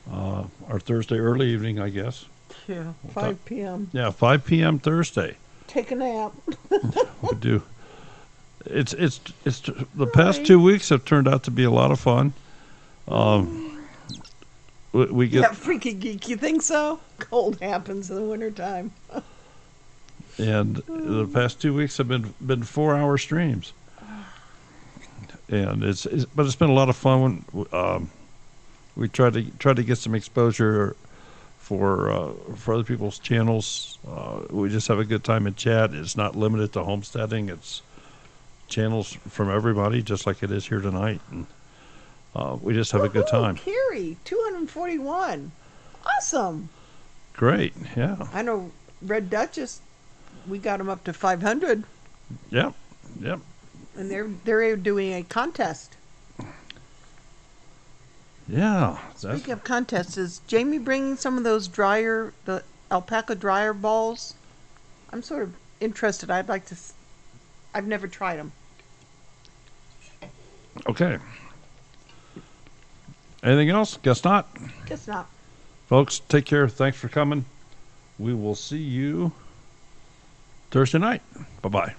or Thursday early evening, I guess. Yeah, 5 p.m. Yeah, 5 p.m. Thursday. Take a nap. We do. It's the past 2 weeks have turned out to be a lot of fun. We get Yeah, freaky geek. You think so? Cold happens in the wintertime. and the past 2 weeks have been 4-hour streams. And but it's been a lot of fun. We try to get some exposure for other people's channels. We just have a good time in chat. It's not limited to homesteading. It's channels from everybody, just like it is here tonight. And we just have a good time. Carrie, 241. Awesome. Great. Yeah. I know Red Duchess, we got them up to 500. Yep. And they're doing a contest. Yeah. Speaking of contests, is Jamie bringing some of those the alpaca dryer balls? I'm sort of interested. I'd like to. I've never tried them. Okay. Anything else? Guess not. Guess not. Folks, take care. Thanks for coming. We will see you Thursday night. Bye-bye.